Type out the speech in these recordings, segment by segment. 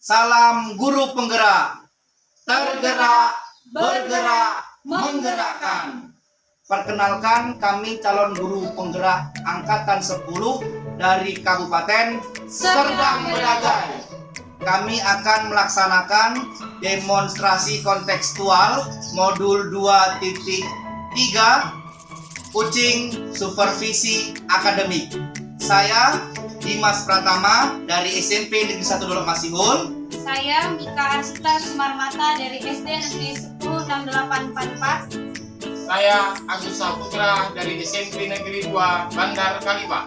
Salam guru penggerak, tergerak, bergerak, menggerakkan. Perkenalkan, kami calon guru penggerak angkatan 10 dari Kabupaten Serdang Bedagai. Kami akan melaksanakan demonstrasi kontekstual modul 2.3 Kucing Supervisi Akademik. Saya Dimas Pratama dari SMP Negeri 1 Dolok Masihul. Saya Mika Arsita Sumarmata dari SD Negeri 10 6844. Saya Agus Saputra dari SMP Negeri 2 Bandar Kalipa.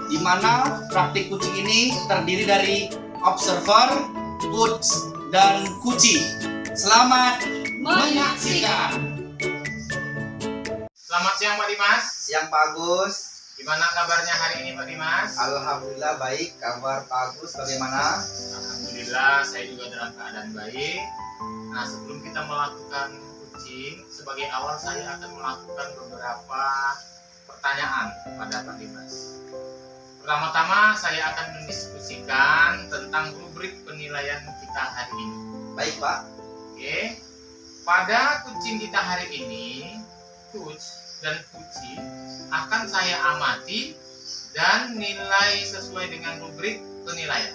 Di mana praktik kucing ini terdiri dari observer, coach, dan kucing. Selamat menyaksikan. Selamat siang Pak Dimas. Siang Pak Agus. Gimana kabarnya hari ini Pak Dimas? Alhamdulillah baik. Kabar Pak Agus bagaimana? Alhamdulillah saya juga dalam keadaan baik. Nah, sebelum kita melakukan kucing, sebagai awal saya akan melakukan beberapa pertanyaan pada Pak Dimas. Pertama-tama saya akan mendiskusikan tentang rubrik penilaian kita hari ini. Baik Pak. Oke. Pada kucing kita hari ini, coach dan kucing akan saya amati dan nilai sesuai dengan rubrik penilaian.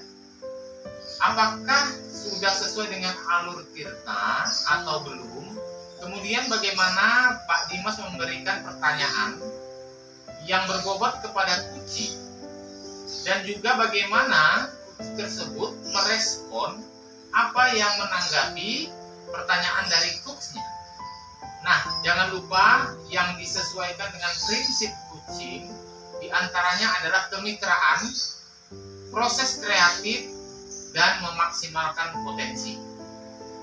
Apakah sudah sesuai dengan alur tirta atau belum? Kemudian bagaimana Pak Dimas memberikan pertanyaan yang berbobot kepada kucing, dan juga bagaimana kucing tersebut merespon apa yang menanggapi pertanyaan dari coachnya. Nah, jangan lupa yang disesuaikan dengan prinsip kucing diantaranya adalah kemitraan, proses kreatif, dan memaksimalkan potensi.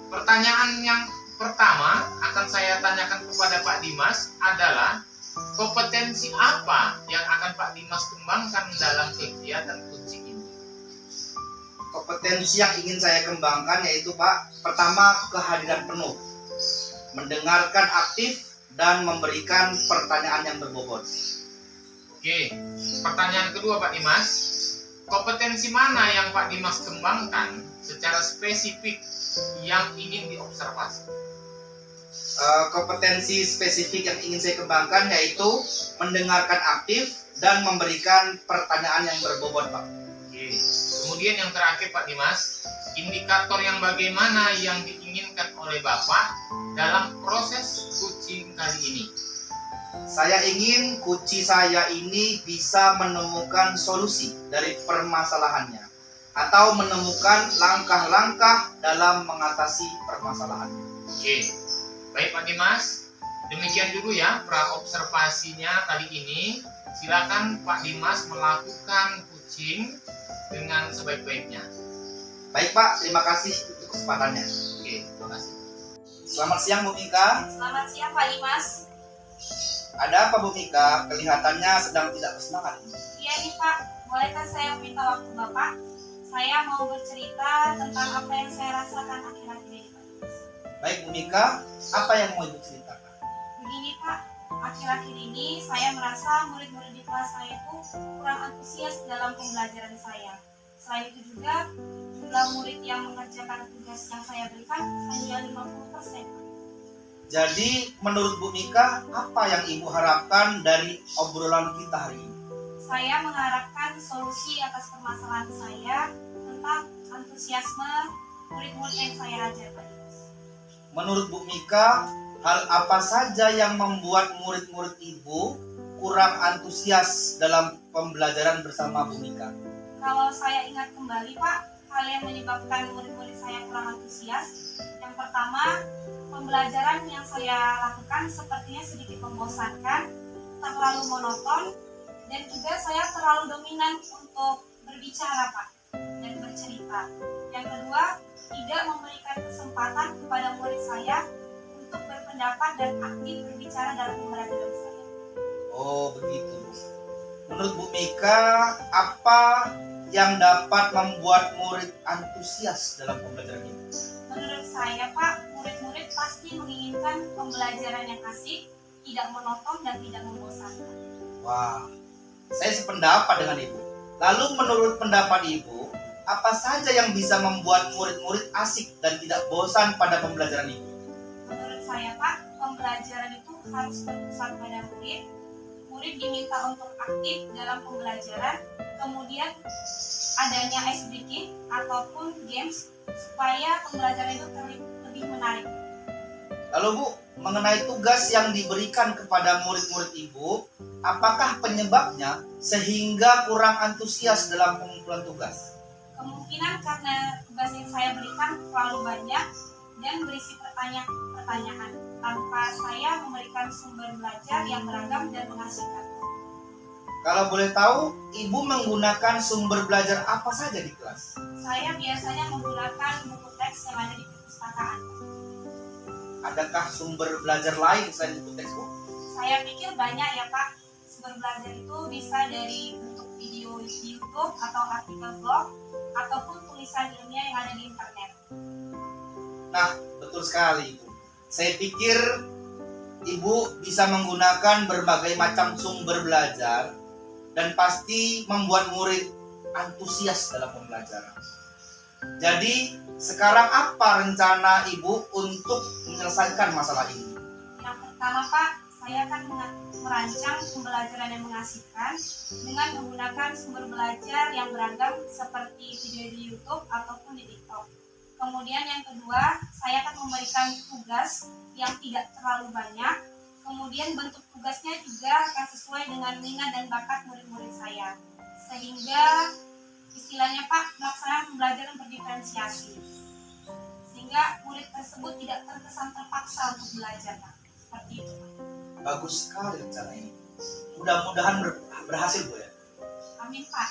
Pertanyaan yang pertama akan saya tanyakan kepada Pak Dimas adalah kompetensi apa yang akan Pak Dimas kembangkan dalam kegiatan kucing ini? Kompetensi yang ingin saya kembangkan yaitu Pak, pertama kehadiran penuh, mendengarkan aktif, dan memberikan pertanyaan yang berbobot. Oke, pertanyaan kedua Pak Dimas, kompetensi mana yang Pak Dimas kembangkan secara spesifik yang ingin diobservasi? Kompetensi spesifik yang ingin saya kembangkan yaitu mendengarkan aktif dan memberikan pertanyaan yang berbobot Pak. Oke, kemudian yang terakhir Pak Dimas, indikator yang bagaimana yang diinginkan oleh Bapak dalam proses kucing kali ini? Saya ingin kucing saya ini bisa menemukan solusi dari permasalahannya atau menemukan langkah-langkah dalam mengatasi permasalahannya. Oke, baik Pak Dimas, demikian dulu ya praobservasinya kali ini. Silakan Pak Dimas melakukan kucing dengan sebaik-baiknya. Baik Pak, terima kasih untuk kesempatannya. Oke, terima kasih. Selamat siang Bu Mika. Selamat siang Pak Dimas. Ada apa Bu Mika? Kelihatannya sedang tidak bersemangat. Iya nih Pak, bolehkah saya minta waktu Bapak? Saya mau bercerita tentang apa yang saya rasakan akhir-akhir ini Pak Dimas. Baik Bu Mika, apa yang mau Ibu ceritakan? Begini Pak, akhir-akhir ini saya merasa murid-murid di kelas saya itu kurang antusias dalam pembelajaran saya. Selain itu juga jumlah murid yang mengerjakan tugas yang saya berikan hanya 50%. Jadi menurut Bu Mika, apa yang Ibu harapkan dari obrolan kita hari ini? Saya mengharapkan solusi atas permasalahan saya tentang antusiasme murid-murid yang saya ajar Pak Dimas. Menurut Bu Mika, hal apa saja yang membuat murid-murid Ibu kurang antusias dalam pembelajaran bersama Bu Mika? Kalau saya ingat kembali Pak, hal yang menyebabkan murid-murid saya kurang antusias, yang pertama, pembelajaran yang saya lakukan sepertinya sedikit membosankan, terlalu monoton, dan juga saya terlalu dominan untuk berbicara Pak, dan bercerita. Yang kedua, tidak memberikan kesempatan kepada murid saya untuk berpendapat dan aktif berbicara dalam pembelajaran saya. Oh begitu. Menurut Bu Mika, apa yang dapat membuat murid antusias dalam pembelajaran ini? Menurut saya Pak, murid-murid pasti menginginkan pembelajaran yang asik, tidak monoton dan tidak membosankan. Wah, saya sependapat dengan Ibu. Lalu menurut pendapat Ibu, apa saja yang bisa membuat murid-murid asik dan tidak bosan pada pembelajaran Ibu? Menurut saya Pak, pembelajaran itu harus berpusat pada murid. Murid diminta untuk aktif dalam pembelajaran, kemudian adanya ice breaking ataupun games supaya pembelajaran itu lebih menarik. Lalu Bu, mengenai tugas yang diberikan kepada murid-murid Ibu, apakah penyebabnya sehingga kurang antusias dalam pengumpulan tugas? Kemungkinan karena tugas yang saya berikan terlalu banyak dan berisi pertanyaan tanpa saya memberikan sumber belajar yang beragam dan mengasihkan. Kalau boleh tahu, Ibu menggunakan sumber belajar apa saja di kelas? Saya biasanya menggunakan buku teks yang ada di perpustakaan. Adakah sumber belajar lain selain buku teks, Bu? Saya pikir banyak ya Pak. Sumber belajar itu bisa dari bentuk video di YouTube atau artikel blog ataupun tulisan ilmiah yang ada di internet. Nah, betul sekali, Ibu. Saya pikir Ibu bisa menggunakan berbagai macam sumber belajar dan pasti membuat murid antusias dalam pembelajaran. Jadi, sekarang apa rencana Ibu untuk menyelesaikan masalah ini? Yang pertama Pak, saya akan merancang pembelajaran yang mengasihkan dengan menggunakan sumber belajar yang beragam seperti video di YouTube ataupun di TikTok. Kemudian yang kedua, saya akan memberikan tugas yang tidak terlalu banyak. Kemudian bentuk tugasnya juga akan sesuai dengan minat dan bakat murid-murid saya. Sehingga istilahnya Pak, pelaksanaan pembelajaran berdiferensiasi. Sehingga murid tersebut tidak terkesan terpaksa untuk belajar Pak. Seperti itu Pak. Bagus sekali rencana ini. Mudah-mudahan berhasil, Bu ya. Amin Pak.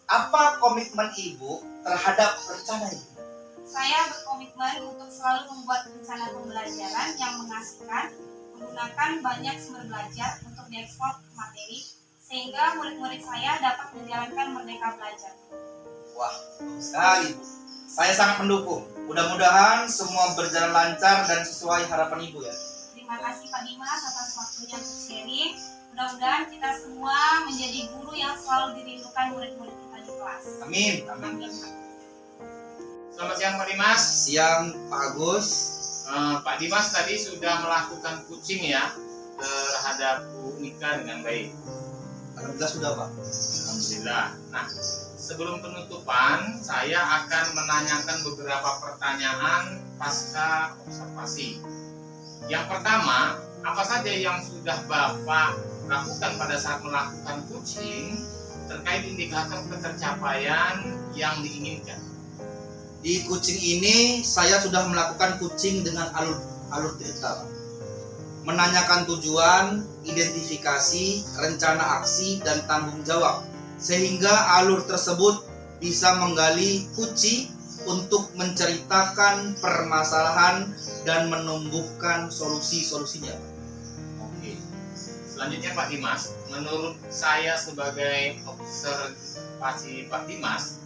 Apa komitmen Ibu terhadap rencana ini? Saya berkomitmen untuk selalu membuat rencana pembelajaran yang mengasihkan, menggunakan banyak sumber belajar untuk diekspor ke materi, sehingga murid-murid saya dapat menjalankan merdeka belajar. Wah, bagus sekali, Bu. Saya sangat mendukung. Mudah-mudahan semua berjalan lancar dan sesuai harapan Ibu ya. Terima kasih Pak Dimas atas waktunya untuk sharing. Mudah-mudahan kita semua menjadi guru yang selalu dirindukan murid-murid kita di kelas. Amin. Amin. Selamat siang Pak Dimas. Siang, Pak Agus. Pak Dimas tadi sudah melakukan coaching ya terhadap Bu Nika dengan baik. Alhamdulillah sudah, Pak. Alhamdulillah. Nah, sebelum penutupan, saya akan menanyakan beberapa pertanyaan pasca observasi. Yang pertama, apa saja yang sudah Bapak lakukan pada saat melakukan coaching terkait indikator ketercapaian yang diinginkan? Di coaching ini saya sudah melakukan coaching dengan alur cerita, menanyakan tujuan, identifikasi, rencana aksi, dan tanggung jawab, sehingga alur tersebut bisa menggali kunci untuk menceritakan permasalahan dan menumbuhkan solusi-solusinya. Oke. Selanjutnya Pak Dimas, menurut saya sebagai observasi Pak Dimas,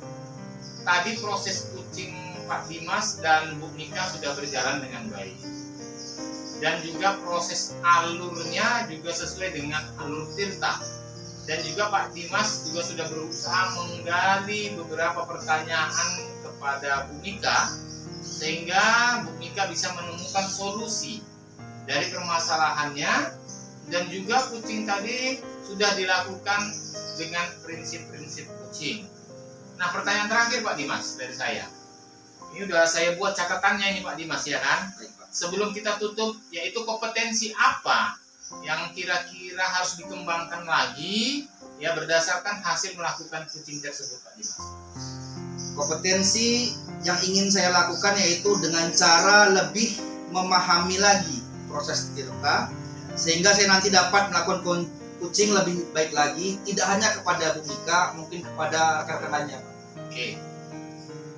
tadi proses coaching Pak Dimas dan Bu Nika sudah berjalan dengan baik. Dan juga proses alurnya juga sesuai dengan alur Tirta. Dan juga Pak Dimas juga sudah berusaha menggali beberapa pertanyaan kepada Bu Nika, sehingga Bu Nika bisa menemukan solusi dari permasalahannya. Dan juga coaching tadi sudah dilakukan dengan prinsip-prinsip coaching. Nah, pertanyaan terakhir Pak Dimas dari saya. Ini udah saya buat catatannya ini Pak Dimas ya kan? Sebelum kita tutup, yaitu kompetensi apa yang kira-kira harus dikembangkan lagi ya berdasarkan hasil melakukan coaching tersebut Pak Dimas. Kompetensi yang ingin saya lakukan yaitu dengan cara lebih memahami lagi proses Tirta, sehingga saya nanti dapat melakukan coaching lebih baik lagi, tidak hanya kepada Bu Nika, mungkin kepada rekan-rekan lainnya. Oke.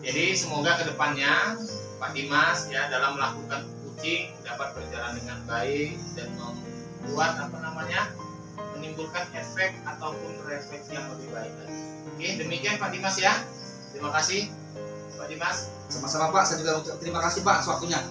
Jadi semoga kedepannya Pak Dimas ya dalam melakukan coaching dapat berjalan dengan baik dan membuat menimbulkan efek ataupun refleksi yang lebih baik lagi. Oke, demikian Pak Dimas ya. Terima kasih Pak Dimas. Sama-sama Pak, saya juga terima kasih Pak atas waktunya.